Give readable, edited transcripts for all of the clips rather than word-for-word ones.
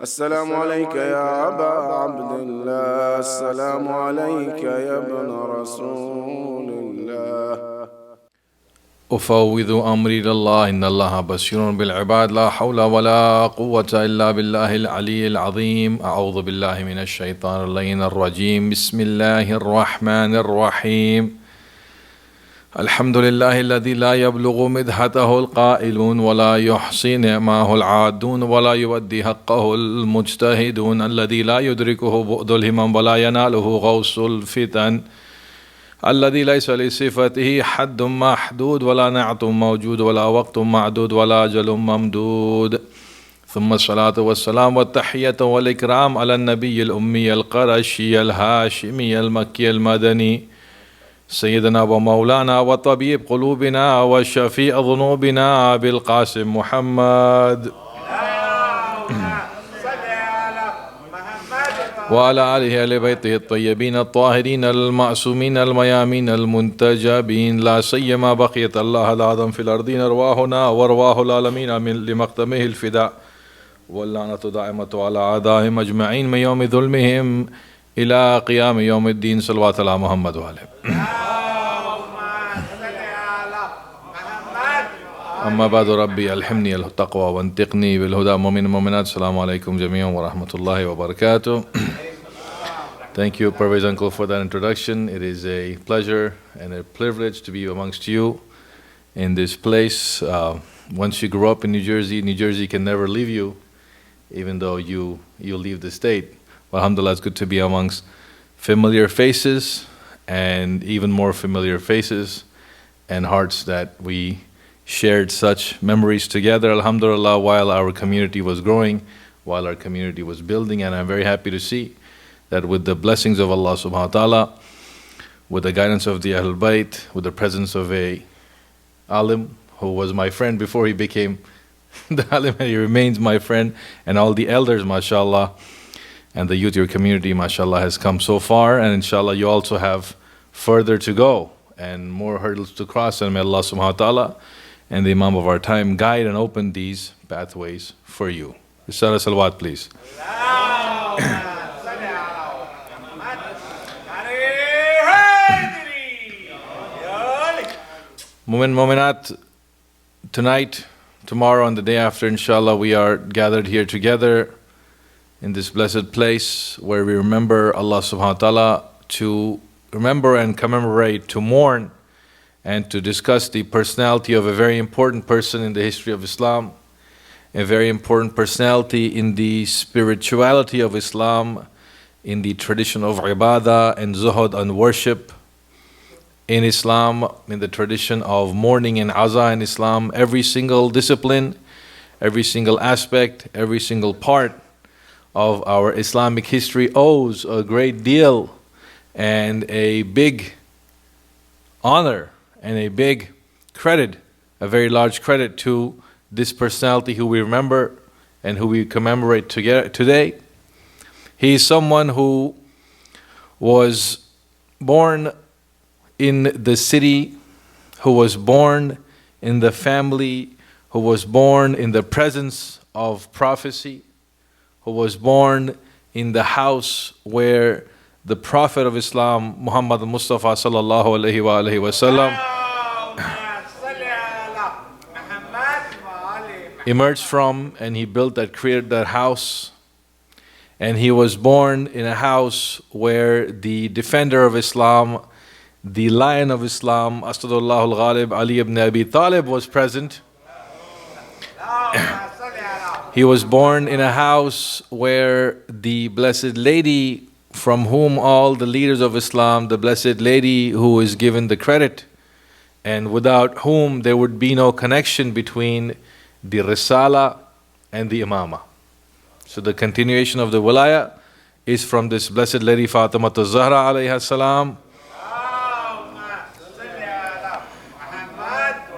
السلام عليك يا أبا عبد الله، السلام عليك يا ابن رسول الله. أفوض أمري لله إن الله بصير بالعباد لا حول ولا قوة إلا بالله العلي العظيم. أعوذ بالله من الشيطان اللعين الرجيم. بسم الله الرحمن الرحيم. الحمد لله الذي لا يبلغ مدحته القائلون ولا يحصي نعماه العادون ولا يودي حقه المجتهدون، الذي لا يدركه بعد الهمم ولا يناله غوص الفتن، الذي ليس لصفته حد محدود ولا نعت موجود ولا وقت معدود ولا أجل ممدود. ثم الصلاة والسلام والتحية والإكرام على النبي الأمي القرشي الهاشمي المكي المدني، سيدنا ومولانا وطبيب قلوبنا وشفيع ذنوبنا أبي القاسم محمد وعلى آله أهل بيته الطيبين الطاهرين المعصومين الميامين المنتجبين، لا سيما بقية الله الأعظم في الأرضين أرواحنا وأرواح العالمين من لمقدمه الفداء، واللعنة دائمة على أعدائهم أجمعين من يوم ظلمهم إلى قيام يوم الدين. صلوات على محمد وآله. أما بعد، ربي ألهمني التقوى وانطقني بالهدى. مؤمن المؤمنات، السلام عليكم جميعا ورحمة الله وبركاته. Thank you, Pervez Uncle, for that introduction. It is a pleasure and a privilege to be amongst you in this place. Once you grow up in New Jersey can never leave you, even though you leave the state. But alhamdulillah, it's good to be amongst familiar faces, and even more familiar faces and hearts that we shared such memories together, alhamdulillah, while our community was growing, while our community was building. And I'm very happy to see that with the blessings of Allah subhanahu wa ta'ala, with the guidance of the Ahlul Bayt, with the presence of a alim who was my friend before he became the alim, and he remains my friend, and all the elders, mashallah, and the youth, your community, mashallah, has come so far, and inshallah you also have further to go and more hurdles to cross. And may Allah subhanahu wa ta'ala and the Imam of our time guide and open these pathways for you. Risala salawat, please. Mu'min Mu'minat, tonight, tomorrow, and the day after, inshallah, we are gathered here together in this blessed place where we remember Allah subhanahu wa ta'ala, to remember and commemorate, to mourn and to discuss the personality of a very important person in the history of Islam, a very important personality in the spirituality of Islam, in the tradition of ibadah and zuhud and worship in Islam, in the tradition of mourning and aza in Islam. Every single discipline, every single aspect, every single part of our Islamic history owes a great deal and a big honor and a big credit, a very large credit to this personality who we remember and who we commemorate today. He is someone who was born in the city, who was born in the family, who was born in the presence of prophecy, who was born in the house where the Prophet of Islam, Muhammad Mustafa sallallahu alaihi wasallam, emerged from, and he built that, created that house. And he was born in a house where the defender of Islam, the lion of Islam, Asadullah al-Ghalib, Ali ibn Abi Talib, was present. He was born in a house where the Blessed Lady, from whom all the leaders of Islam, the Blessed Lady who is given the credit, and without whom there would be no connection between the Risala and the Imama. So the continuation of the Wilaya is from this Blessed Lady Fatima Zahra alayha salam.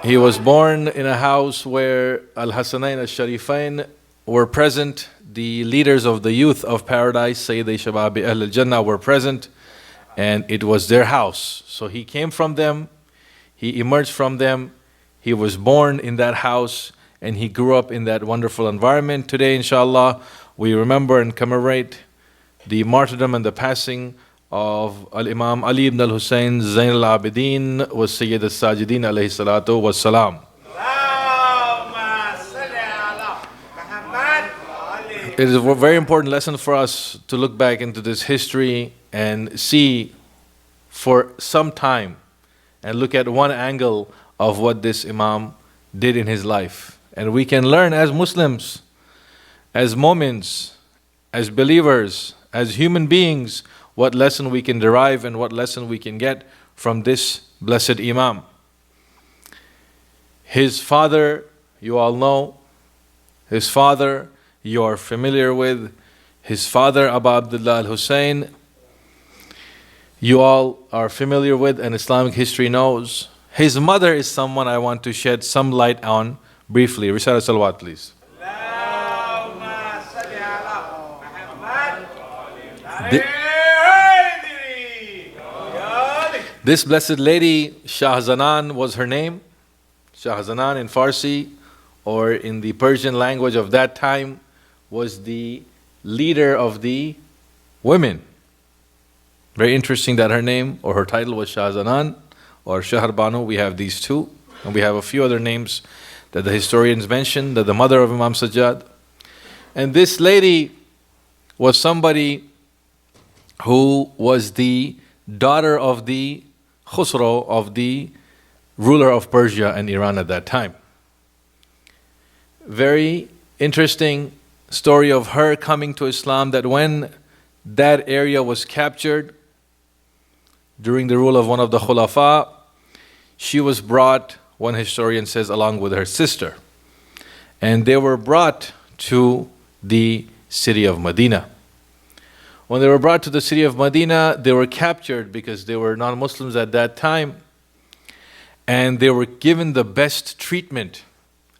He was born in a house where Al-Hasanain al-Sharifain were present. The leaders of the youth of paradise, Sayyid Shababi Ahl al-Jannah, were present, and it was their house. So he came from them, he emerged from them, he was born in that house, and he grew up in that wonderful environment. Today, inshallah, we remember and commemorate the martyrdom and the passing of Imam Ali ibn al-Husayn Zayn al-Abideen was Sayyid al-Sajideen alayhi salatu was salam. It is a very important lesson for us to look back into this history and see for some time and look at one angle of what this Imam did in his life. And we can learn as Muslims, as mu'mins, as believers, as human beings, what lesson we can derive and what lesson we can get from this blessed Imam. His father, you all know, his father you are familiar with, his father Abu Abdullah al-Husayn, you all are familiar with and Islamic history knows. His mother is someone I want to shed some light on briefly. Risala salawat, please. This blessed lady, Shahzanan was her name. Shahzanan in Farsi, or in the Persian language of that time, was the leader of the women. Very interesting that her name or her title was Shahzanan or Shahrbanu. We have these two, and we have a few other names that the historians mention, that the mother of Imam Sajjad. And this lady was somebody who was the daughter of the Khusro, of the ruler of Persia and Iran at that time. Very interesting story of her coming to Islam, that when that area was captured during the rule of one of the Khulafa, she was brought, one historian says, along with her sister. And they were brought to the city of Medina. When they were brought to the city of Medina, they were captured because they were non-Muslims at that time. And they were given the best treatment.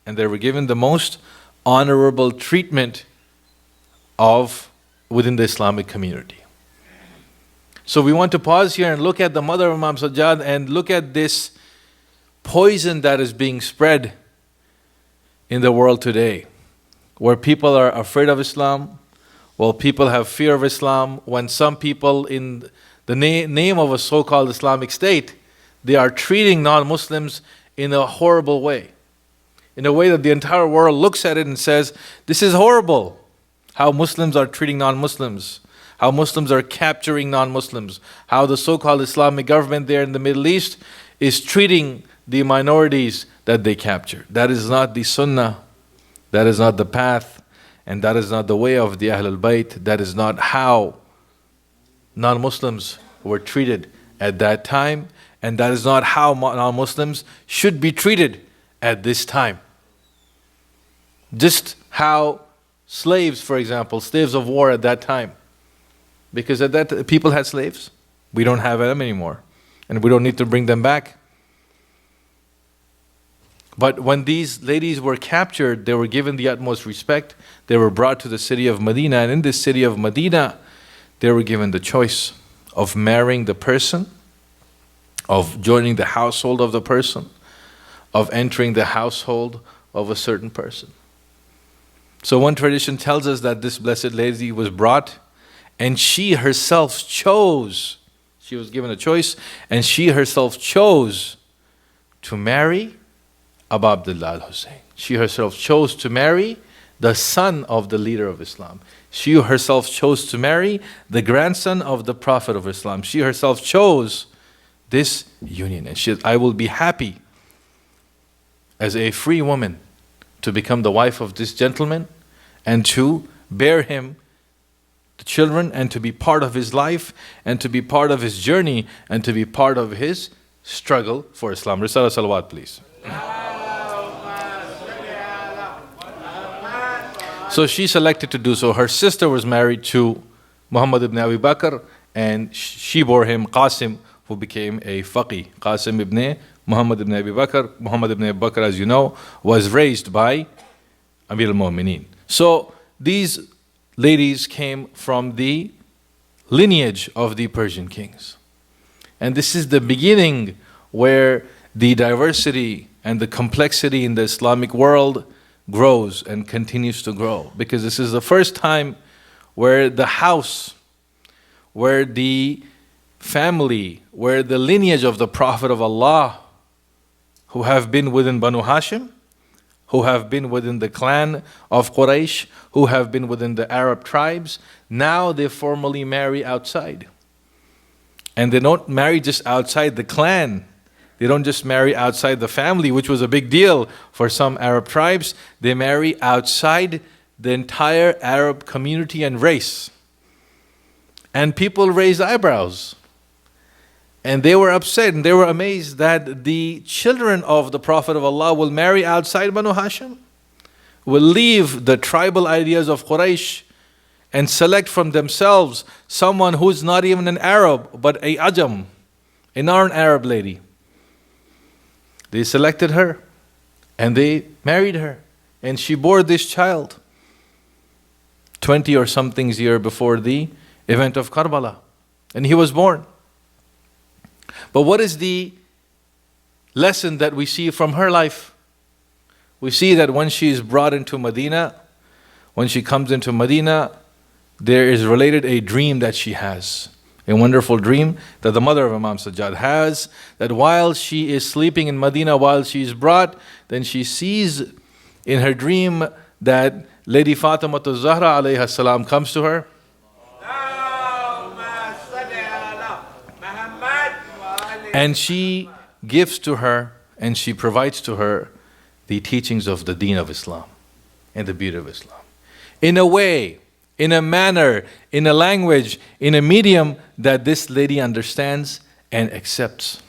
And they were given the most honorable treatment within the Islamic community. So we want to pause here and look at the mother of Imam Sajjad and look at this poison that is being spread in the world today, where people are afraid of Islam, while people have fear of Islam, when some people in the name of a so-called Islamic State, they are treating non-Muslims in a horrible way, in a way that the entire world looks at it and says, this is horrible, how Muslims are treating non-Muslims, how Muslims are capturing non-Muslims, how the so-called Islamic government there in the Middle East is treating the minorities that they capture. That is not the sunnah, that is not the path, and that is not the way of the Ahlul Bayt. That is not how non-Muslims were treated at that time, and that is not how non-Muslims should be treated at this time. Just how slaves, for example, slaves of war at that time, because at that people had slaves. We don't have them anymore, and we don't need to bring them back. But when these ladies were captured, they were given the utmost respect. They were brought to the city of Medina, and in this city of Medina, they were given the choice of marrying the person, of joining the household of the person, of entering the household of a certain person. So one tradition tells us that this blessed lady was brought, and she herself chose, she was given a choice, and she herself chose to marry Abu Abdullah al-Husayn. She herself chose to marry the son of the leader of Islam. She herself chose to marry the grandson of the Prophet of Islam. She herself chose this union. And she said, I will be happy as a free woman to become the wife of this gentleman and to bear him the children and to be part of his life and to be part of his journey and to be part of his struggle for Islam. Risala salawat, please. So she selected to do so. Her sister was married to Muhammad ibn Abi Bakr, and she bore him Qasim, who became a faqih. Qasim ibn Muhammad ibn Abi Bakr. Muhammad ibn Abi Bakr, as you know, was raised by Amir al-Mu'mineen. So these ladies came from the lineage of the Persian kings. And this is the beginning where the diversity and the complexity in the Islamic world grows and continues to grow. Because this is the first time where the house, where the family, where the lineage of the Prophet of Allah, who have been within Banu Hashim, who have been within the clan of Quraysh, who have been within the Arab tribes, now they formally marry outside. And they don't marry just outside the clan. They don't just marry outside the family, which was a big deal for some Arab tribes. They marry outside the entire Arab community and race. And people raised eyebrows. And they were upset and they were amazed that the children of the Prophet of Allah will marry outside Banu Hashim, will leave the tribal ideas of Quraysh and select from themselves someone who's not even an Arab but a Ajam, a non-Arab lady. They selected her and they married her, and she bore this child 20 or something years before the event of Karbala, and he was born. But what is the lesson that we see from her life? We see that when she is brought into Medina, when she comes into Medina, there is related a dream that she has. A wonderful dream that the mother of Imam Sajjad has, that while she is sleeping in Medina, while she is brought, then she sees in her dream that Lady Fatima Zahra alayha salam comes to her. And she gives to her and she provides to her the teachings of the deen of Islam and the beauty of Islam. In a way, in a manner, in a language, in a medium that this lady understands and accepts.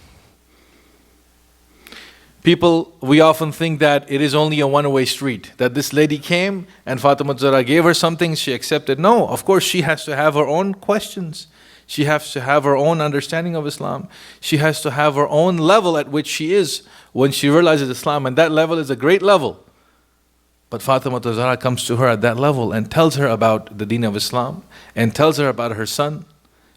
People, we often think that it is only a one-way street, that this lady came and Fatima Zahra gave her something, she accepted. No, of course she has to have her own questions. She has to have her own understanding of Islam. She has to have her own level at which she is when she realizes Islam, and that level is a great level. But Fatima Zahra comes to her at that level and tells her about the deen of Islam and tells her about her son.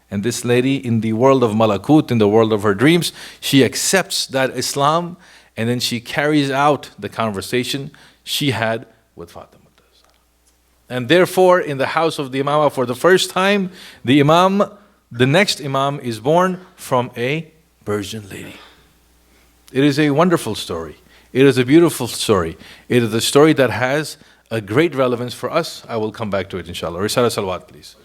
And this lady, in the world of malakut, in the world of her dreams, she accepts that Islam, and then she carries out the conversation she had with Fatima. And therefore, in the house of the Imamah, for the first time, the next Imam is born from a Persian lady. It is a wonderful story. It is a beautiful story. It is a story that has a great relevance for us. I will come back to it, inshallah. Risala salawat, please.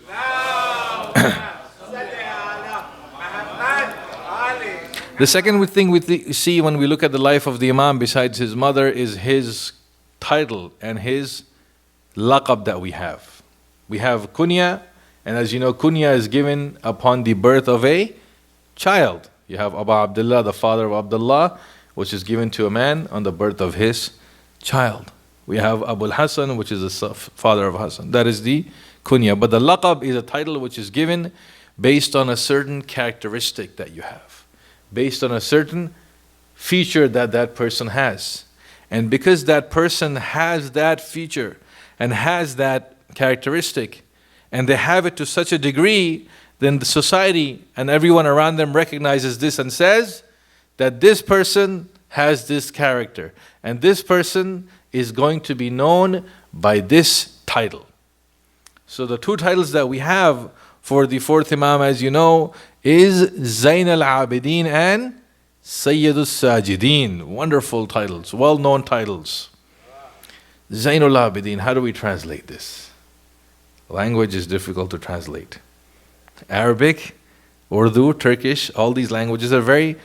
The second thing we see when we look at the life of the Imam, besides his mother, is his title and his laqab that we have. We have kunya, and as you know, kunya is given upon the birth of a child. You have Abu Abdullah, the father of Abdullah, which is given to a man on the birth of his child. We have Abu al-Hasan, which is the father of Hassan. That is the kunya. But the laqab is a title which is given based on a certain characteristic that you have, based on a certain feature that that person has. And because that person has that feature and has that characteristic, and they have it to such a degree, then the society and everyone around them recognizes this and says that this person has this character, and this person is going to be known by this title. So the two titles that we have for the fourth Imam, as you know, is Zayn al-Abideen and Sayyid al-Sajideen. Wonderful titles, well-known titles. Zayn al-Abideen, how do we translate this? Language is difficult to translate. Arabic, Urdu, Turkish, all these languages are very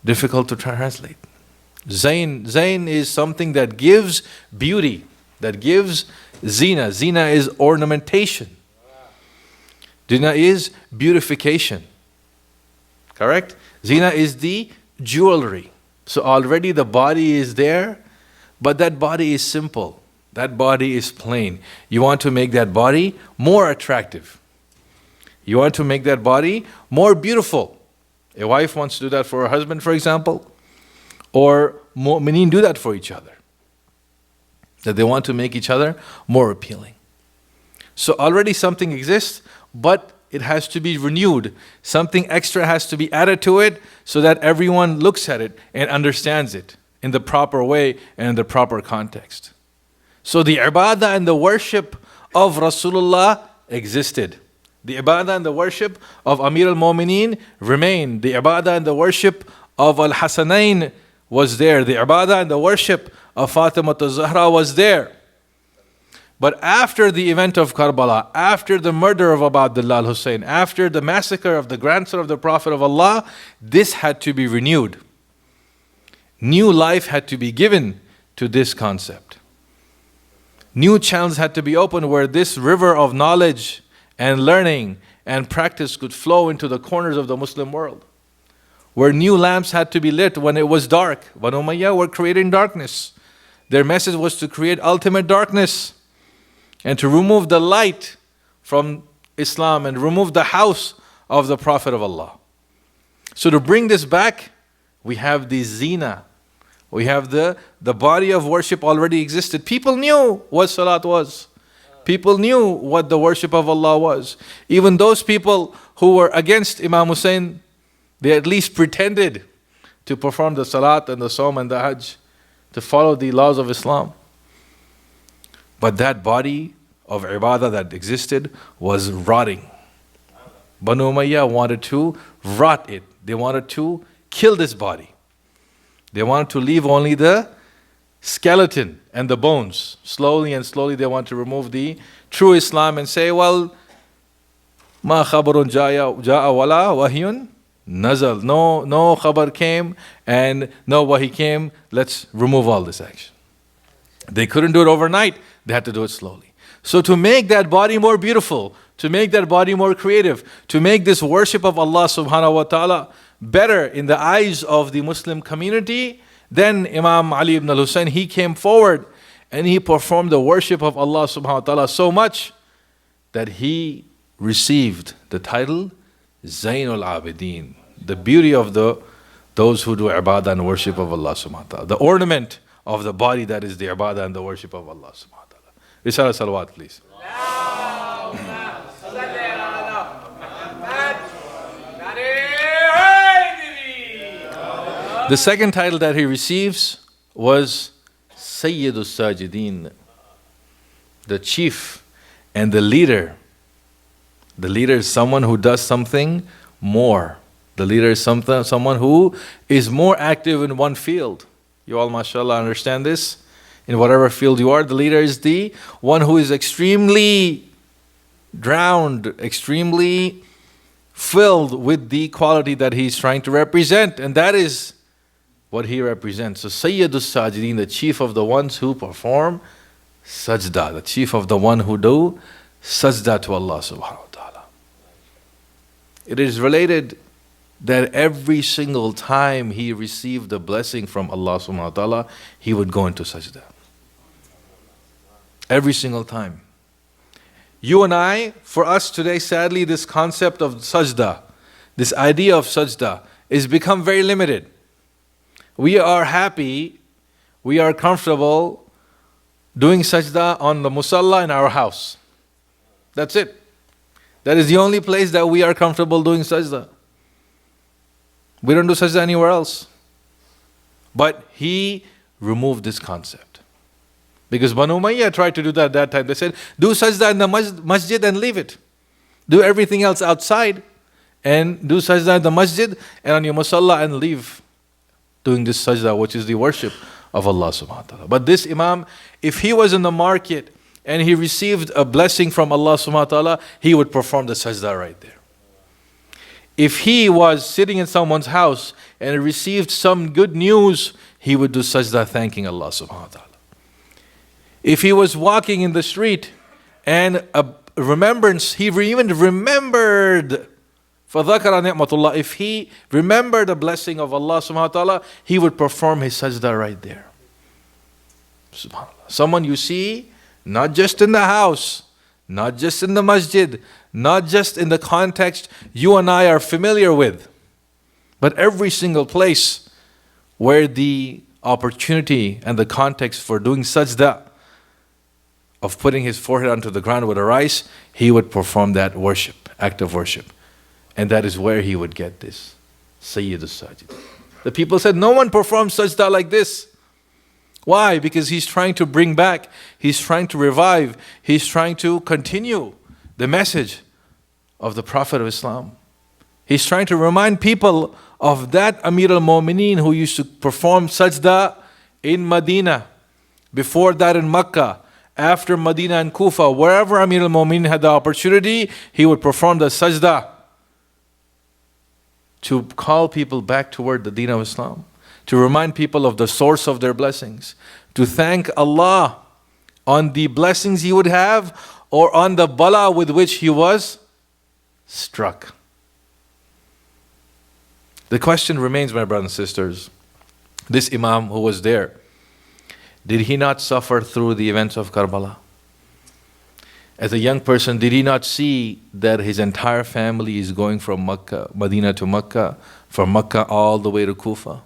difficult to translate. Zayn is something that gives beauty, that gives zina. Zina is ornamentation. Zina is beautification. Correct? Zina is the jewelry. So already the body is there, but that body is simple. That body is plain. You want to make that body more attractive. You want to make that body more beautiful. A wife wants to do that for her husband, for example, or mu'mineen do that for each other. That they want to make each other more appealing. So already something exists, but it has to be renewed. Something extra has to be added to it so that everyone looks at it and understands it in the proper way and in the proper context. So the ibadah and the worship of Rasulullah existed. The ibadah and the worship of Amir al-Mu'mineen remained. The ibadah and the worship of Al-Hasanain was there. The ibadah and the worship of Fatima al-Zahra was there. But after the event of Karbala, after the murder of Abu Abdullah al-Hussein, after the massacre of the grandson of the Prophet of Allah, this had to be renewed. New life had to be given to this concept. New channels had to be opened where this river of knowledge and learning and practice could flow into the corners of the Muslim world. Where new lamps had to be lit when it was dark. Banu Umayyah were creating darkness. Their message was to create ultimate darkness and to remove the light from Islam and remove the house of the Prophet of Allah. So to bring this back, we have the zina. We have the body of worship already existed. People knew what salat was. People knew what the worship of Allah was. Even those people who were against Imam Hussein, they at least pretended to perform the salat and the Sawm and the Hajj, to follow the laws of Islam. But that body of ibadah that existed was rotting. Banu Umayyah wanted to rot it. They wanted to kill this body. They wanted to leave only the skeleton and the bones. Slowly and slowly they want to remove the true Islam and say, well, ma khabarun ja'a wala wahyun nazal. No khabar came and no wahi came. Let's remove all this action. They couldn't do it overnight. They had to do it slowly. So to make that body more beautiful, to make that body more creative, to make this worship of Allah subhanahu wa ta'ala better in the eyes of the Muslim community, then Imam Ali ibn al-Hussein, he came forward and he performed the worship of Allah subhanahu wa ta'ala so much that he received the title Zayn ul-Abideen, the beauty of those who do ibadah and worship of Allah subhanahu wa ta'ala, the ornament of the body that is the ibadah and the worship of Allah subhanahu wa ta'ala. Risala salawat, please. The second title that he receives was Sayyid al-Sajideen, the chief and the leader. The leader is someone who does something more. The leader is someone who is more active in one field. You all, mashallah, understand this? In whatever field you are, the leader is the one who is extremely drowned, extremely filled with the quality that he's trying to represent. And that is what he represents. So Sayyid al-Sajideen, the chief of the ones who perform sajda, the chief of the one who do sajda to Allah subhanahu wa ta'ala. It is related that every single time he received a blessing from Allah subhanahu wa ta'ala, he would go into sajda. Every single time. You and I, for us today, sadly, this concept of sajda, this idea of sajda, is become very limited. We are happy, we are comfortable doing sajda on the musalla in our house. That's it. That is the only place that we are comfortable doing sajda. We don't do sajda anywhere else. But he removed this concept. Because Banu Umayyah tried to do that at that time. They said, do sajda in the masjid and leave it. Do everything else outside and do sajda in the masjid and on your musalla and leave doing this sajda, which is the worship of Allah subhanahu wa ta'ala. But this Imam, if he was in the market and he received a blessing from Allah subhanahu wa ta'ala, he would perform the sajda right there. If he was sitting in someone's house and received some good news, he would do sajda thanking Allah subhanahu wa ta'ala. If he was walking in the street and a remembrance, he even remembered, فَذَكَرَ نِعْمَةُ اللَّهِ, if he remembered the blessing of Allah subhanahu wa ta'ala, he would perform his sajda right there. SubhanAllah. Someone you see, not just in the house, not just in the masjid, not just in the context you and I are familiar with, but every single place where the opportunity and the context for doing sajda, of putting his forehead onto the ground would arise, he would perform that worship, act of worship. And that is where he would get this, Sayyid al-Sajid. The people said, no one performs sajda like this. Why? Because he's trying to bring back, he's trying to revive, he's trying to continue the message of the Prophet of Islam. He's trying to remind people of that Amir al-Mu'mineen who used to perform sajda in Medina, before that in Makkah, after Medina and Kufa, wherever Amir al-Mu'mineen had the opportunity, he would perform the sajda to call people back toward the deen of Islam, to remind people of the source of their blessings, to thank Allah on the blessings he would have or on the bala with which he was struck. The question remains, my brothers and sisters, this Imam who was there, did he not suffer through the events of Karbala? As a young person, did he not see that his entire family is going from Medina to Makkah, from Makkah all the way to Kufa?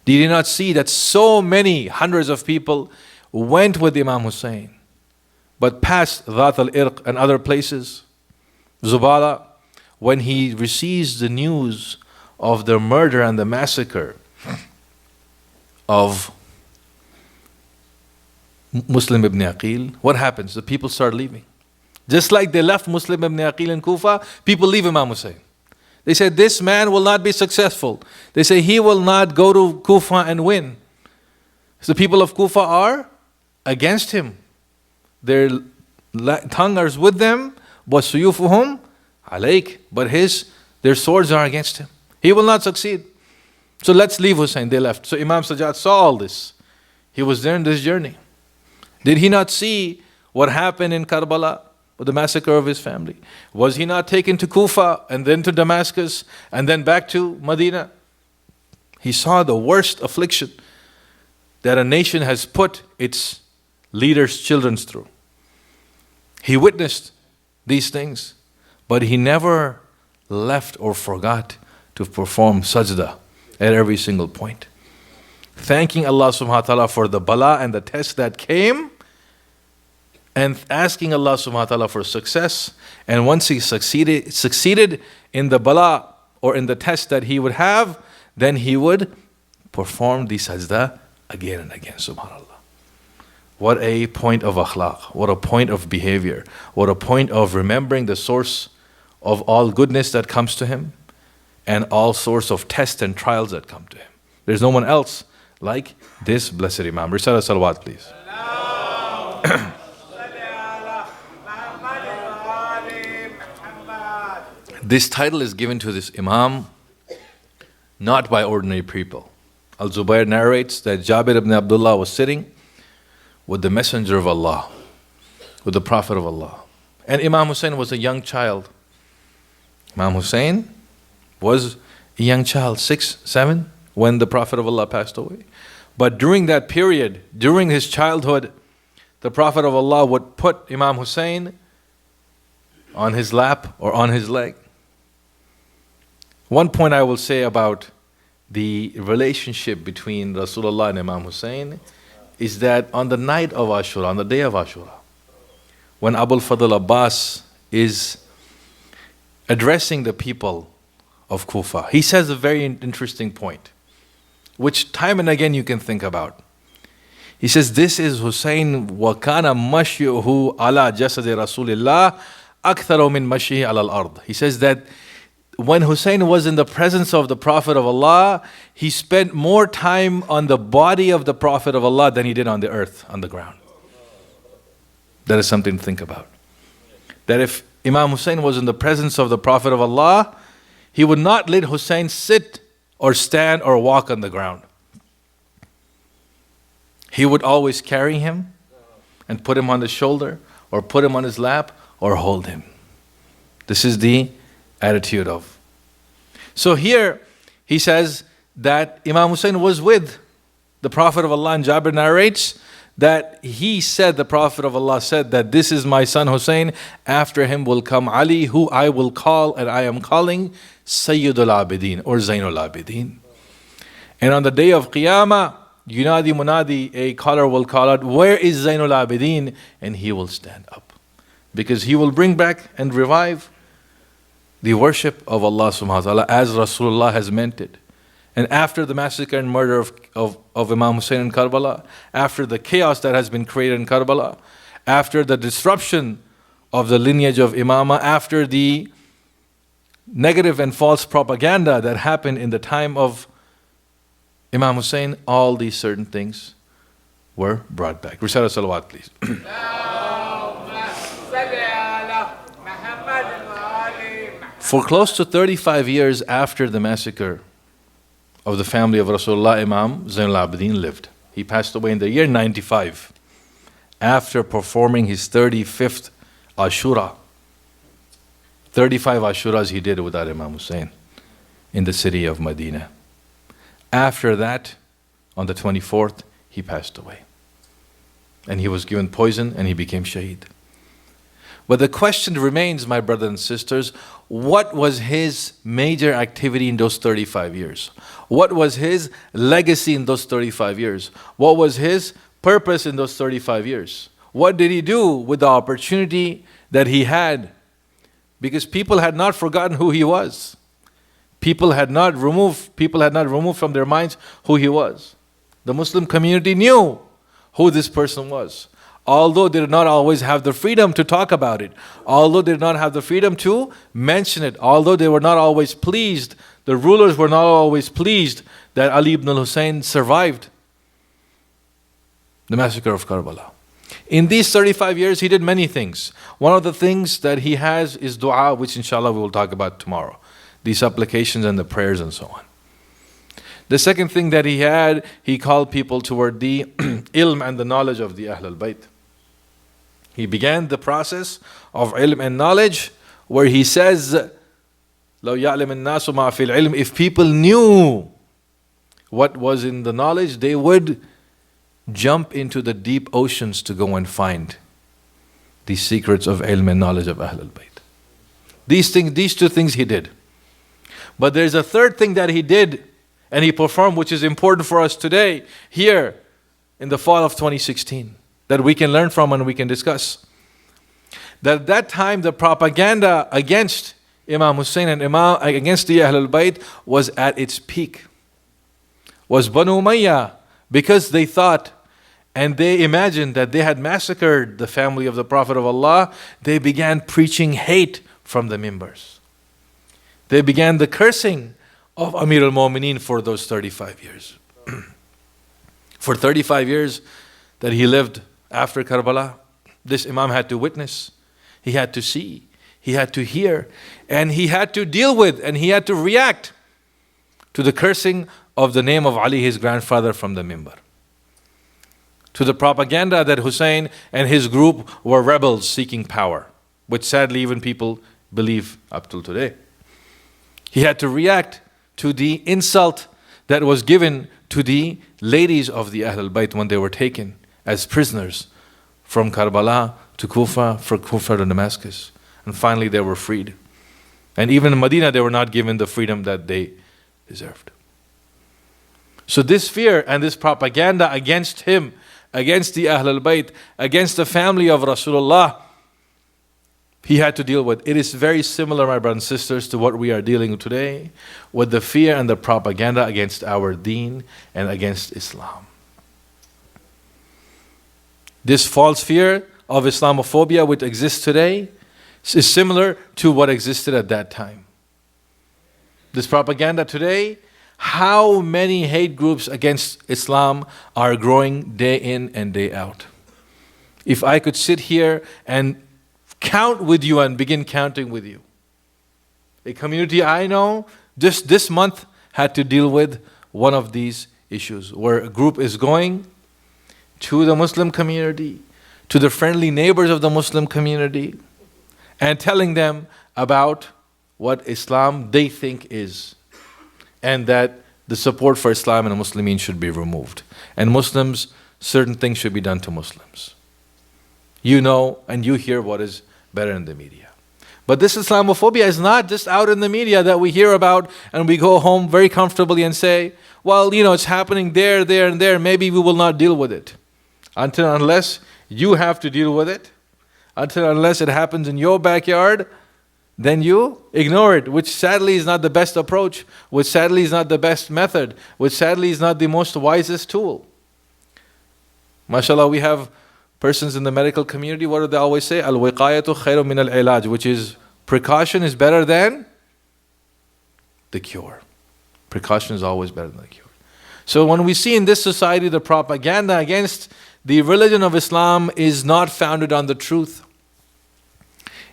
Did he not see that so many hundreds of people went with Imam Hussein, but past Dhat al-Irq and other places? Zubala, when he receives the news of the murder and the massacre of Muslim ibn Aqil, what happens? The people start leaving. Just like they left Muslim ibn Aqil in Kufa, people leave Imam Hussein. They said, this man will not be successful. They say, he will not go to Kufa and win. So the people of Kufa are against him. Their tongue is with them, وَسُيُوفُهُمْ عَلَيْكَ, but their swords are against him. He will not succeed. So let's leave Hussein. They left. So Imam Sajjad saw all this. He was there in this journey. Did he not see what happened in Karbala with the massacre of his family? Was he not taken to Kufa and then to Damascus and then back to Medina? He saw the worst affliction that a nation has put its leaders' children through. He witnessed these things, but he never left or forgot to perform sajda at every single point, thanking Allah subhanahu wa ta'ala for the bala and the test that came, and asking Allah subhanahu wa ta'ala for success. And once he succeeded in the bala or in the test that he would have, then he would perform the sajda again and again, subhanAllah. What a point of akhlaq, what a point of behavior, what a point of remembering the source of all goodness that comes to him and all sorts of tests and trials that come to him. There's no one else like this blessed Imam. Risala salawat, please. This title is given to this Imam not by ordinary people. Al-Zubayr narrates that Jabir ibn Abdullah was sitting with the Messenger of Allah, with the Prophet of Allah. And Imam Hussein was a young child. Imam Hussein was a young child, 6, 7, when the Prophet of Allah passed away. But during that period, during his childhood, the Prophet of Allah would put Imam Hussein on his lap or on his leg. One point I will say about the relationship between Rasulullah and Imam Hussein is that on the night of Ashura, on the day of Ashura, when Abul Fadl Abbas is addressing the people of Kufa, he says a very interesting point, which time and again you can think about. He says, this is Hussein وَكَانَ مَشْيُهُ عَلَى جَسَدِ رَسُولِ اللَّهِ أَكْثَرُ مِنْ مَشْيِهِ عَلَى الْأَرْضِ. He says that when Hussein was in the presence of the Prophet of Allah, he spent more time on the body of the Prophet of Allah than he did on the earth, on the ground. That is something to think about. That if Imam Hussein was in the presence of the Prophet of Allah, he would not let Hussein sit or stand or walk on the ground. He would always carry him and put him on the shoulder or put him on his lap or hold him. This is the attitude of. So here he says that Imam Hussein was with the Prophet of Allah, and Jabir narrates that he said, the Prophet of Allah said that this is my son Hussein, after him will come Ali, who I will call and I am calling Sayyid al-Abideen or Zayn al-Abideen. And on the day of Qiyamah, Yunadi Munadi, a caller will call out, where is Zayn al-Abideen? And he will stand up, because he will bring back and revive the worship of Allah subhanahu wa ta'ala as Rasulullah has meant it. And after the massacre and murder of Imam Hussein in Karbala, after the chaos that has been created in Karbala, after the disruption of the lineage of Imama, after the negative and false propaganda that happened in the time of Imam Hussein, all these certain things were brought back. Recite a salawat, please. For close to 35 years after the massacre of the family of Rasulullah, Imam Zayn al-Abideen lived. He passed away in the year 95 after performing his 35th Ashura. 35 Ashuras he did without Imam Hussein in the city of Medina. After that, on the 24th, he passed away. And he was given poison and he became Shaheed. But the question remains, my brothers and sisters, what was his major activity in those 35 years? What was his legacy in those 35 years? What was his purpose in those 35 years? What did he do with the opportunity that he had? Because people had not forgotten who he was. People had not removed from their minds who he was. The Muslim community knew who this person was. Although they did not always have the freedom to talk about it, although they did not have the freedom to mention it, although they were not always pleased, the rulers were not always pleased that Ali ibn al-Hussein survived the massacre of Karbala. In these 35 years, he did many things. One of the things that he has is dua, which inshallah we will talk about tomorrow. The supplications and the prayers and so on. The second thing that he had, he called people toward the ilm and the knowledge of the Ahlul Bayt. He began the process of ilm and knowledge where he says, لَوْ يَعْلَمِ النَّاسُ مَا فِي الْعِلْمِ. If people knew what was in the knowledge, they would jump into the deep oceans to go and find the secrets of ilm and knowledge of Ahlul Bayt. These two things he did. But there's a third thing that he did and he performed, which is important for us today, here in the fall of 2016, that we can learn from and we can discuss. That at that time, the propaganda against Imam Hussein and against the Ahlul Bayt was at its peak. Was Banu Umayyah, because they thought and they imagined that they had massacred the family of the Prophet of Allah, they began preaching hate from the mimbars. They began the cursing of Amir al-Mu'mineen for those 35 years. For 35 years that he lived after Karbala, this Imam had to witness, he had to see, he had to hear, and he had to deal with, and he had to react to the cursing of the name of Ali, his grandfather, from the mimbar. To the propaganda that Hussein and his group were rebels seeking power, which sadly even people believe up till today. He had to react to the insult that was given to the ladies of the Ahlul Bayt when they were taken as prisoners from Karbala to Kufa, from Kufa to Damascus. And finally they were freed. And even in Medina they were not given the freedom that they deserved. So this fear and this propaganda against him, against the Ahlul Bayt, against the family of Rasulullah, he had to deal with. It is very similar, my brothers and sisters, to what we are dealing with today, with the fear and the propaganda against our deen and against Islam. This false fear of Islamophobia which exists today is similar to what existed at that time. This propaganda today, how many hate groups against Islam are growing day in and day out? If I could sit here and count with you and begin counting with you. A community I know just this month had to deal with one of these issues, where a group is going to the Muslim community, to the friendly neighbors of the Muslim community, and telling them about what Islam they think is, and that the support for Islam and the Muslimin should be removed. And Muslims, certain things should be done to Muslims. You know and you hear what is better in the media. But this Islamophobia is not just out in the media that we hear about and we go home very comfortably and say, well, you know, it's happening there, there, and there. Maybe we will not deal with it. Until unless you have to deal with it, until unless it happens in your backyard, then you ignore it, which sadly is not the best approach, which sadly is not the best method, which sadly is not the most wisest tool. MashaAllah, we have persons in the medical community, what do they always say? Al-wiqayatu khayru min al-ilaj, which is precaution is better than the cure. Precaution is always better than the cure. So when we see in this society the propaganda against the religion of Islam is not founded on the truth,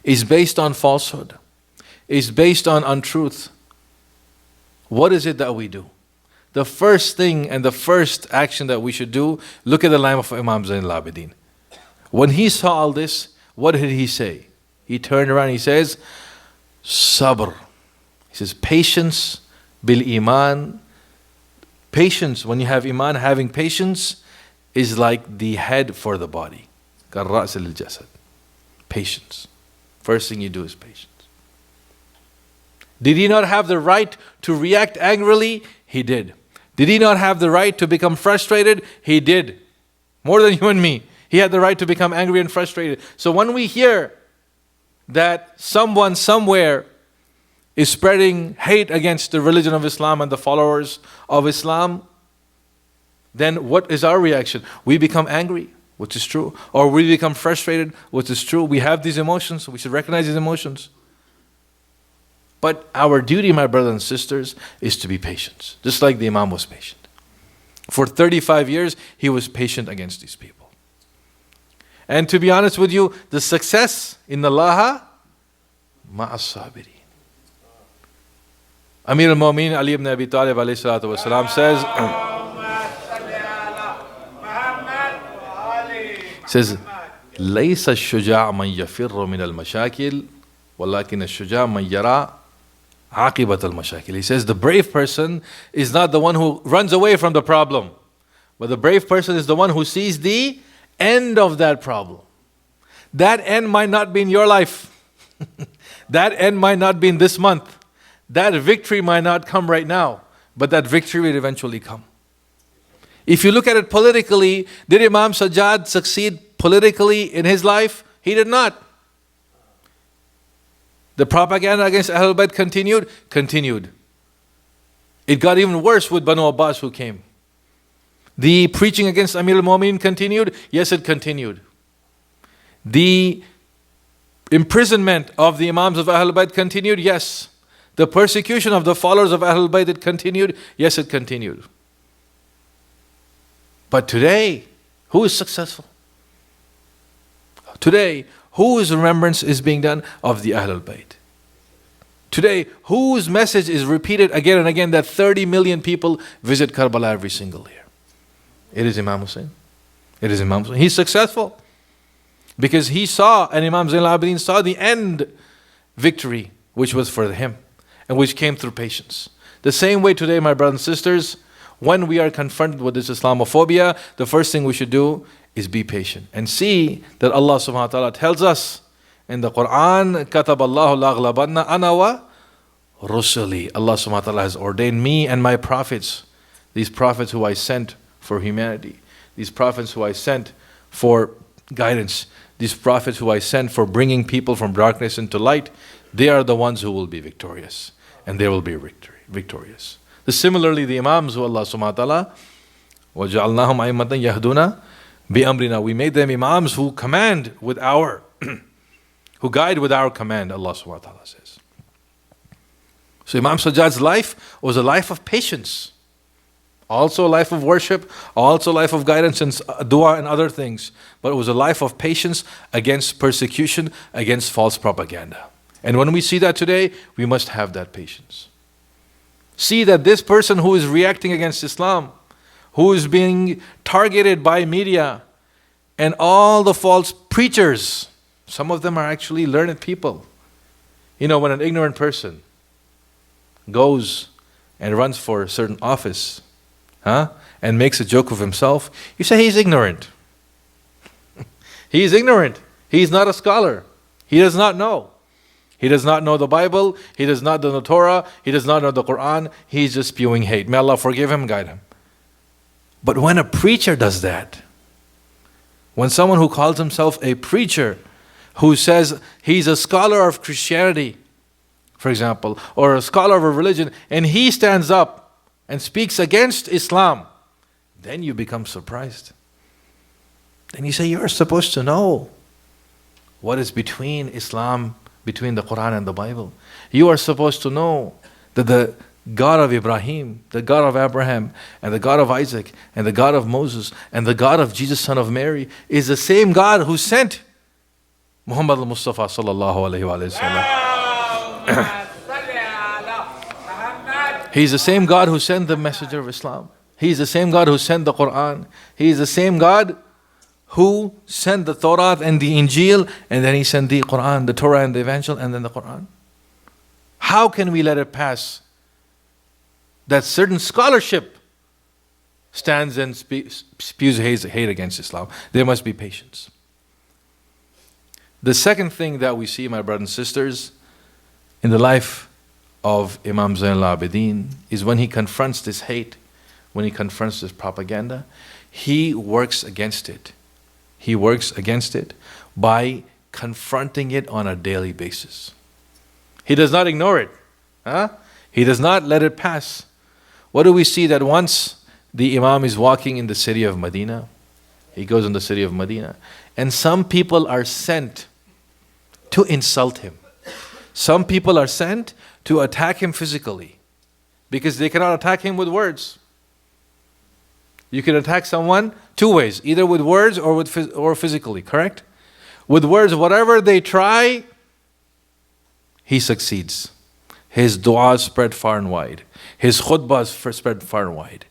is based on falsehood, is based on untruth, what is it that we do? The first thing and the first action that we should do, look at the life of Imam Zayn al-Abidin. When he saw all this, what did he say? He turned around and he says, sabr. He says, patience bil iman. Patience, when you have iman, having patience is like the head for the body. كالرأس للجسد. Patience. First thing you do is patience. Did he not have the right to react angrily? He did. Did he not have the right to become frustrated? He did. More than you and me. He had the right to become angry and frustrated. So when we hear that someone somewhere is spreading hate against the religion of Islam and the followers of Islam, then what is our reaction? We become angry, which is true. Or we become frustrated, which is true. We have these emotions, we should recognize these emotions. But our duty, my brothers and sisters, is to be patient. Just like the Imam was patient. For 35 years, he was patient against these people. And to be honest with you, the success in Allah, ma'as sabirin. Amir al-Mu'minin Ali ibn Abi Talib alayhi salatu wasalam says, ليس الشجاع من يفر من المشاكل ولكن الشجاع من يرى عاقبة المشاكل. He says the brave person is not the one who runs away from the problem, but the brave person is the one who sees the end of that problem. That end might not be in your life. That end might not be in this month. That victory might not come right now, but that victory will eventually come. If you look at it politically, did Imam Sajjad succeed politically in his life? He did not. The propaganda against Ahlul Bayt continued. It got even worse with Banu Abbas who came. The preaching against Amir al-Mu'minin continued. Yes, it continued. The imprisonment of the Imams of Ahlul Bayt continued. Yes. The persecution of the followers of Ahlul Bayt, it continued. Yes, it continued. But today, who is successful? Today, whose remembrance is being done of the Ahlul Bayt? Today, whose message is repeated again and again that 30 million people visit Karbala every single year? It is Imam Hussein. It is Imam Hussein. He's successful because he saw, and Imam Zayn al-Abidin saw the end victory, which was for him and which came through patience. The same way today, my brothers and sisters, when we are confronted with this Islamophobia, the first thing we should do is be patient and see that Allah subhanahu wa ta'ala tells us in the Quran, كَتَبَ اللَّهُ لَأَغْلَبَنَّ أَنَا وَرُسُلِي. Allah subhanahu wa ta'ala has ordained me and my prophets, these prophets who I sent for humanity, these prophets who I sent for guidance, these prophets who I sent for bringing people from darkness into light, they are the ones who will be victorious, and they will be victorious. Similarly, the Imams who Allah subhanahu wa ta'ala, وَجَعَلْنَاهُمْ أَئِمَّةً يَهْدُونَ بِأَمْرِنَا, we made them Imams who command with our, who guide with our command, Allah subhanahu wa ta'ala says. So Imam Sajjad's life was a life of patience. Also a life of worship, also a life of guidance and dua and other things. But it was a life of patience against persecution, against false propaganda. And when we see that today, we must have that patience. See that this person who is reacting against Islam, who is being targeted by media and all the false preachers, some of them are actually learned people. You know, when an ignorant person goes and runs for a certain office, and makes a joke of himself, you say he's ignorant. He is ignorant. He is not a scholar. He does not know. He does not know the Bible. He does not know the Torah. He does not know the Quran. He's just spewing hate. May Allah forgive him, guide him. But when a preacher does that, when someone who calls himself a preacher, who says he's a scholar of Christianity, for example, or a scholar of a religion, and he stands up and speaks against Islam, then you become surprised. Then you say, you're supposed to know what is between Islam, between the Quran and the Bible. You are supposed to know that the God of Ibrahim, the God of Abraham, and the God of Isaac, and the God of Moses, and the God of Jesus, son of Mary, is the same God who sent Muhammad al-Mustafa sallallahu alayhi wa sallam. He's the same God who sent the messenger of Islam. He's the same God who sent the Quran. He's the same God who sent the Torah and the Injil, and then He sent the Quran, the Torah and the Evangel, and then the Quran. How can we let it pass that certain scholarship stands and spews hate against Islam? There must be patience. The second thing that we see, my brothers and sisters, in the life of Imam Zayn al-Abidin is when he confronts this hate, when he confronts this propaganda, he works against it. He works against it by confronting it on a daily basis. He does not ignore it. He does not let it pass. What do we see? That once the Imam is walking in the city of Medina, he goes in the city of Medina, and some people are sent to insult him. Some people are sent to attack him physically because they cannot attack him with words. You can attack someone two ways, either with words or physically, correct? With words, whatever they try, he succeeds. His du'as spread far and wide. His khutbahs spread far and wide.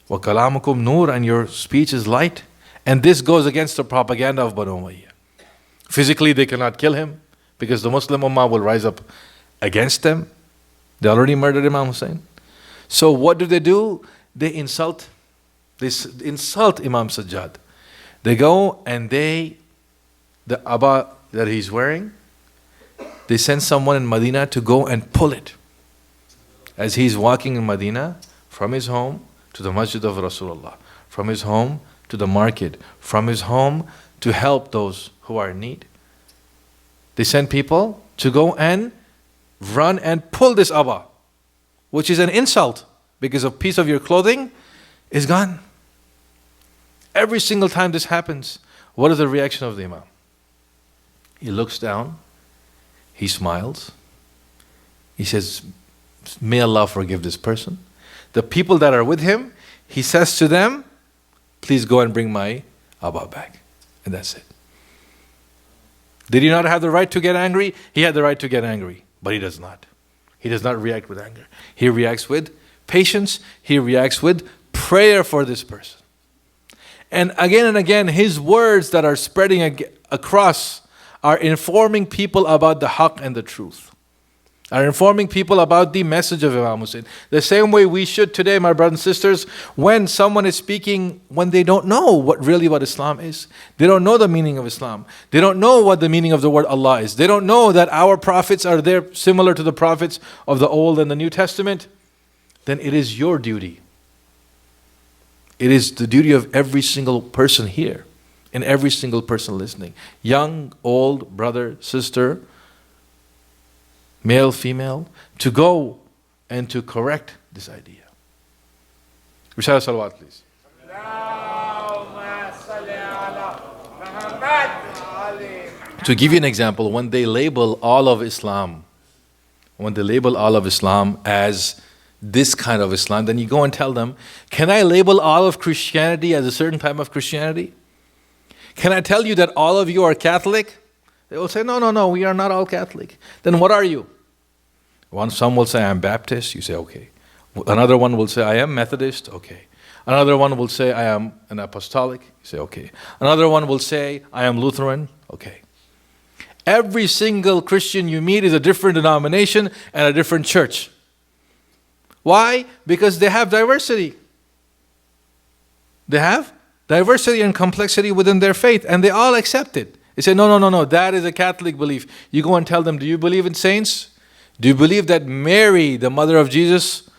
Wa kalamukum nur, and your speech is light. And this goes against the propaganda of Banu Umayyah. Physically, they cannot kill him because the Muslim Ummah will rise up against them. They already murdered Imam Hussein. So what do? They insult Imam Sajjad. They go and the abba that he's wearing, they send someone in Medina to go and pull it. As he's walking in Medina, from his home to the Masjid of Rasulullah, from his home to the market, from his home to help those who are in need. They send people to go and run and pull this abba, which is an insult because a piece of your clothing is gone. Every single time this happens, what is the reaction of the Imam? He looks down, he smiles, he says, may Allah forgive this person. The people that are with him, he says to them, please go and bring my abba back. And that's it. Did he not have the right to get angry? He had the right to get angry, but he does not. He does not react with anger. He reacts with patience. He reacts with prayer for this person. And again, his words that are spreading across are informing people about the haqq and the truth. Are informing people about the message of Imam Hussein. The same way we should today, my brothers and sisters, when someone is speaking, when they don't know what Islam is. They don't know the meaning of Islam. They don't know what the meaning of the word Allah is. They don't know that our prophets are there similar to the prophets of the Old and the New Testament. Then it is your duty. It is the duty of every single person here and every single person listening. Young, old, brother, sister, male, female, to go and to correct this idea. Recite salawat, please. To give you an example, when they label all of Islam as this kind of Islam, then you go and tell them, can I label all of Christianity as a certain type of Christianity? Can I tell you that all of you are Catholic? They will say, no, we are not all Catholic. Then what are you? Some will say, I am Baptist. You say, okay. Another one will say, I am Methodist. Okay. Another one will say, I am an Apostolic. You say, okay. Another one will say, I am Lutheran. Okay. Every single Christian you meet is a different denomination and a different church. Why? Because they have diversity. They have diversity and complexity within their faith, and they all accept it. They say, no, that is a Catholic belief. You go and tell them, do you believe in saints? Do you believe that Mary, the mother of Jesus,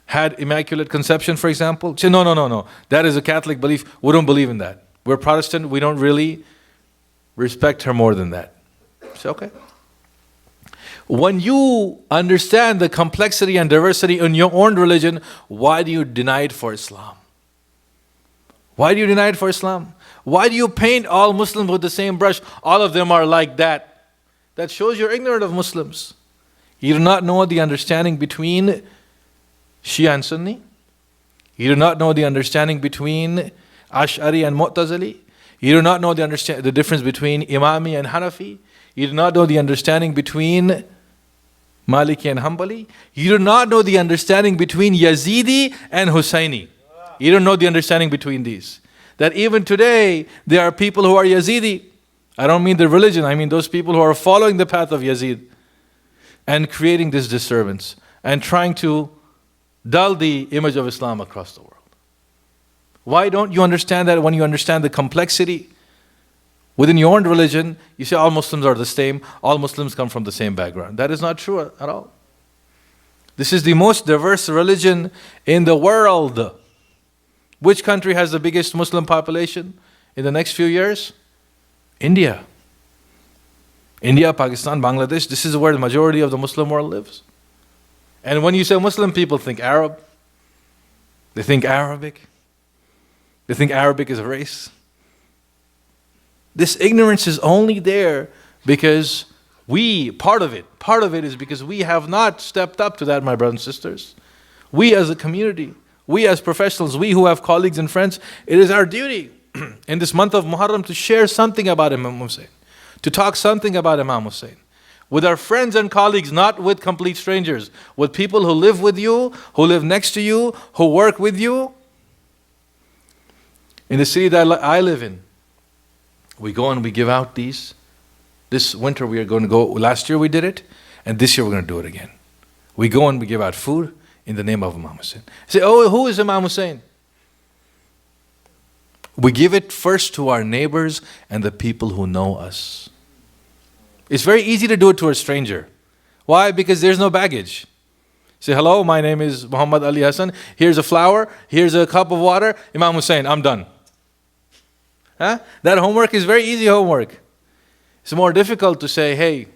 had immaculate conception, for example? Say, no. That is a Catholic belief. We don't believe in that. We're Protestant. We don't really respect her more than that. Say, okay. When you understand the complexity and diversity in your own religion, why do you deny it for Islam? Why do you deny it for Islam? Why do you paint all Muslims with the same brush? All of them are like that. That shows you're ignorant of Muslims. You do not know the understanding between Shia and Sunni. You do not know the understanding between Ash'ari and Mu'tazili. You do not know the difference between Imami and Hanafi. You do not know the understanding between Maliki and Hanbali. You do not know the understanding between Yazidi and Husayni. You don't know the understanding between these. That even today, there are people who are Yazidi. I don't mean the religion, I mean those people who are following the path of Yazid and creating this disturbance and trying to dull the image of Islam across the world. Why don't you understand that? When you understand the complexity within your own religion, you say all Muslims are the same, all Muslims come from the same background. That is not true at all. This is the most diverse religion in the world. Which country has the biggest Muslim population in the next few years? India. India, Pakistan, Bangladesh, this is where the majority of the Muslim world lives. And when you say Muslim, people think Arab. They think Arabic. They think Arabic is a race. This ignorance is only there because part of it is because we have not stepped up to that, my brothers and sisters. We as a community, we as professionals, we who have colleagues and friends, it is our duty in this month of Muharram to share something about Imam Hussein, to talk something about Imam Hussein. With our friends and colleagues, not with complete strangers, with people who live with you, who live next to you, who work with you. In the city that I live in, we go and we give out these. This winter we are going to go, last year we did it, and this year we're going to do it again. We go and we give out food in the name of Imam Hussein. Say, oh, who is Imam Hussein? We give it first to our neighbors and the people who know us. It's very easy to do it to a stranger. Why? Because there's no baggage. Say, hello, my name is Muhammad Ali Hassan. Here's a flower. Here's a cup of water. Imam Hussein, I'm done. Huh? That homework is very easy homework. It's more difficult to say, hey,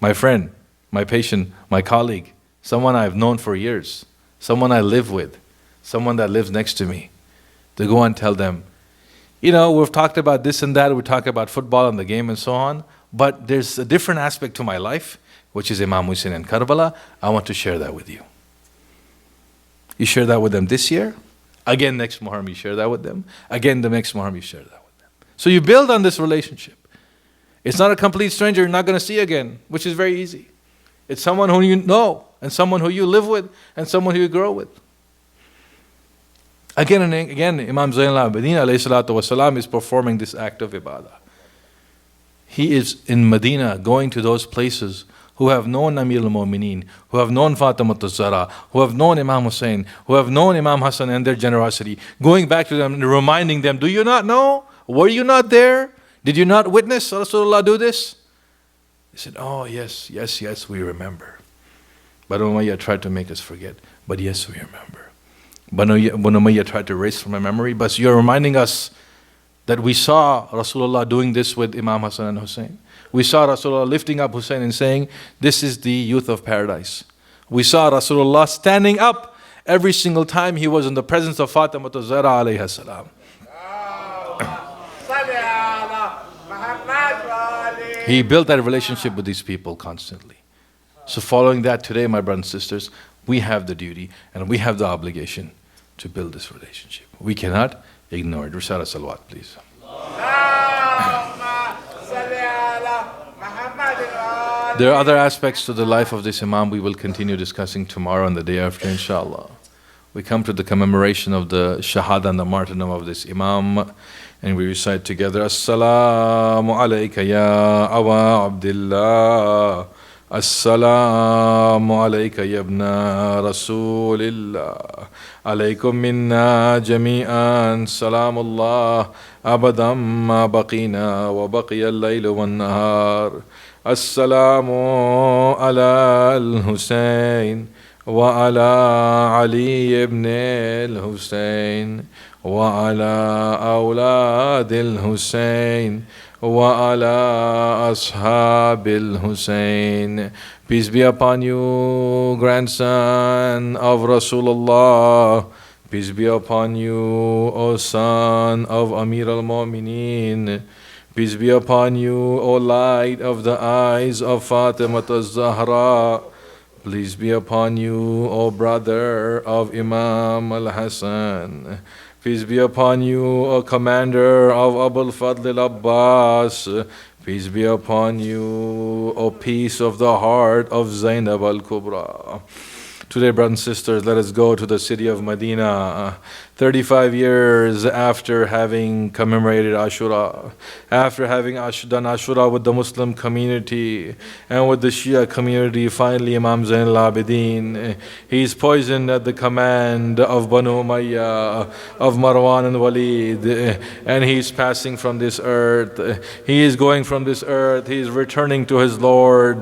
my friend, my patient, my colleague, someone I've known for years, someone I live with, someone that lives next to me, to go and tell them, you know, we've talked about this and that, we talk about football and the game and so on, but there's a different aspect to my life, which is Imam Hussein and Karbala. I want to share that with you. You share that with them this year. Again, next Muharram, you share that with them. Again, the next Muharram, you share that with them. So you build on this relationship. It's not a complete stranger you're not going to see again, which is very easy. It's someone who you know, and someone who you live with, and someone who you grow with. Again and again, Imam Zayn al-Abideen alayhi salatu wasalam is performing this act of ibadah. He is in Medina, going to those places who have known Amir al-Mu'mineen, who have known Fatima al-Zahra, who have known Imam Hussein, who have known Imam Hassan and their generosity, going back to them and reminding them, do you not know? Were you not there? Did you not witness Rasulullah do this? They said, oh yes, we remember. But Umayyah tried to make us forget. But yes, we remember. Banu Umayyah tried to erase from my memory, but you're reminding us that we saw Rasulullah doing this with Imam Hassan and Hussein. We saw Rasulullah lifting up Hussein and saying, this is the youth of paradise. We saw Rasulullah standing up every single time he was in the presence of Fatima al-Zahra alayha salam. He built that relationship with these people constantly. So following that today, my brothers and sisters, we have the duty and we have the obligation to build this relationship. We cannot ignore it. Risala salawat, please. There are other aspects to the life of this Imam we will continue discussing tomorrow and the day after, inshallah. We come to the commemoration of the Shahadat and the martyrdom of this Imam, and we recite together, As-salamu alayka ya Aba Abdillah, As-salamu alayka ya ibna Rasulillah, alaykum minna jami'an, salamullah, abadan ma baqina wa baqiya al-laylu wan-nahar. As-salamu ala al-Husayn wa ala Ali ibn al-Husayn wa ala awlad al-Husayn وعلى أصحاب الحسين. Peace be upon you, grandson of Rasulullah. Peace be upon you, O son of Amir al-Mu'mineen. Peace be upon you, O light of the eyes of Fatima az-Zahra. Peace be upon you, O brother of Imam al-Hassan. Peace be upon you, O commander of Abul Fadl al-Abbas. Peace be upon you, O peace of the heart of Zainab al-Kubra. Today, brothers and sisters, let us go to the city of Medina. 35 years after having commemorated Ashura, after having done Ashura with the Muslim community and with the Shia community, finally Imam Zayn al-Abideen, he's poisoned at the command of Banu Umayyah, of Marwan and Walid, and he's passing from this earth. He is going from this earth. He is returning to his Lord.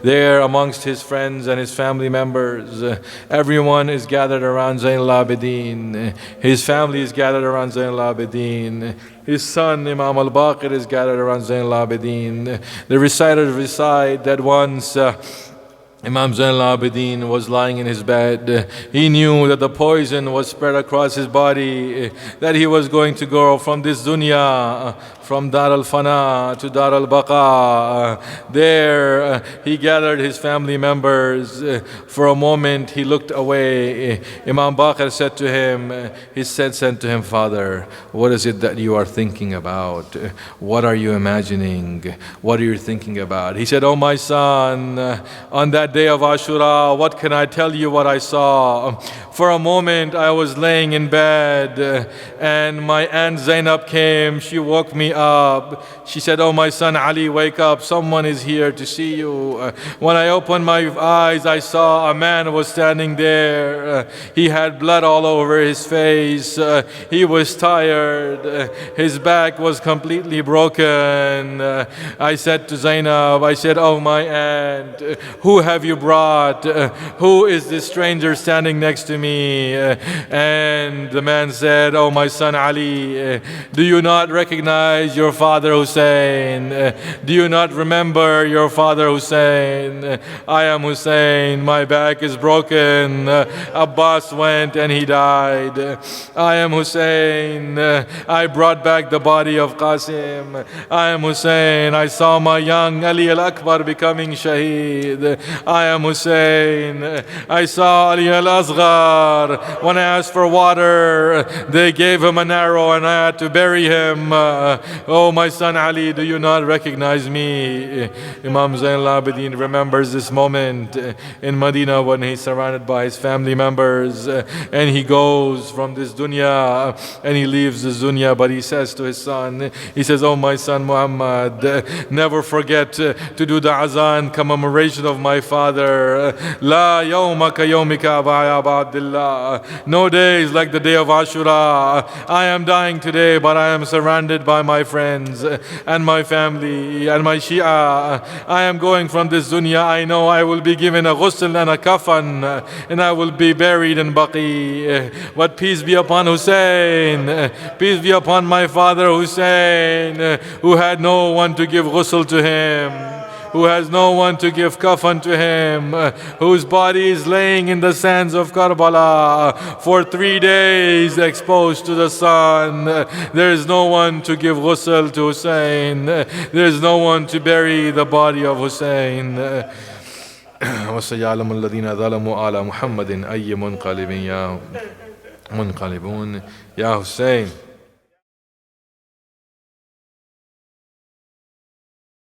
There amongst his friends and his family members, everyone is gathered around Zayn al-Abideen. His family is gathered around Zayn al-Abideen. His son Imam al-Baqir is gathered around Zayn al-Abideen. The reciters recite that once Imam Zayn al-Abideen was lying in his bed. He knew that the poison was spread across his body, that he was going to go from this dunya, from Dar al-Fana to Dar al-Baqa. There he gathered his family members. For a moment he looked away. Imam Baqir said to him, said to him, Father, what is it that you are thinking about? What are you imagining? What are you thinking about? He said, oh my son, on that day of Ashura, what can I tell you what I saw? For a moment I was laying in bed and my aunt Zainab came. She woke me up. She said, oh my son Ali, wake up, someone is here to see you. When I opened my eyes, I saw a man was standing there. He had blood all over his face. He was tired. His back was completely broken. I said to Zainab, I said, oh my aunt, who have you brought? Who is this stranger standing next to me? And the man said, oh my son Ali, do you not recognize your father Hussein? Do you not remember your father Hussein? I am Hussein, my back is broken. Abbas went and he died. I am Hussein, I brought back the body of Qasim. I am Hussein, I saw my young Ali al-Akbar becoming Shaheed. I am Hussein, I saw Ali al-Asghar. When I asked for water, they gave him an arrow and I had to bury him. Oh my son Ali, do you not recognize me? Imam Zayn al-Abideen remembers this moment in Medina when he's surrounded by his family members and he goes from this dunya and he leaves this dunya, but he says to his son, he says, oh my son Muhammad, never forget to do the azan commemoration of my father. La yawma ka yawmika Aba Abdullah. No day is like the day of Ashura. I am dying today, but I am surrounded by my friends and my family and my Shia. I am going from this dunya. I know I will be given a ghusl and a kafan and I will be buried in Baqi. But peace be upon Hussein. Peace be upon my father Hussein, who had no one to give ghusl to him, who has no one to give kafan to him, whose body is laying in the sands of Karbala for 3 days exposed to the sun. There is no one to give ghusl to Hussein. There is no one to bury the body of Hussein. وَسَيَعْلَمُ الَّذِينَ ظَلَمُوا عَلَى مُحَمَّدٍ أَيَّ مُنْقَلِبٍ يَا مُنْقَلِبُونَ. Ya Hussein,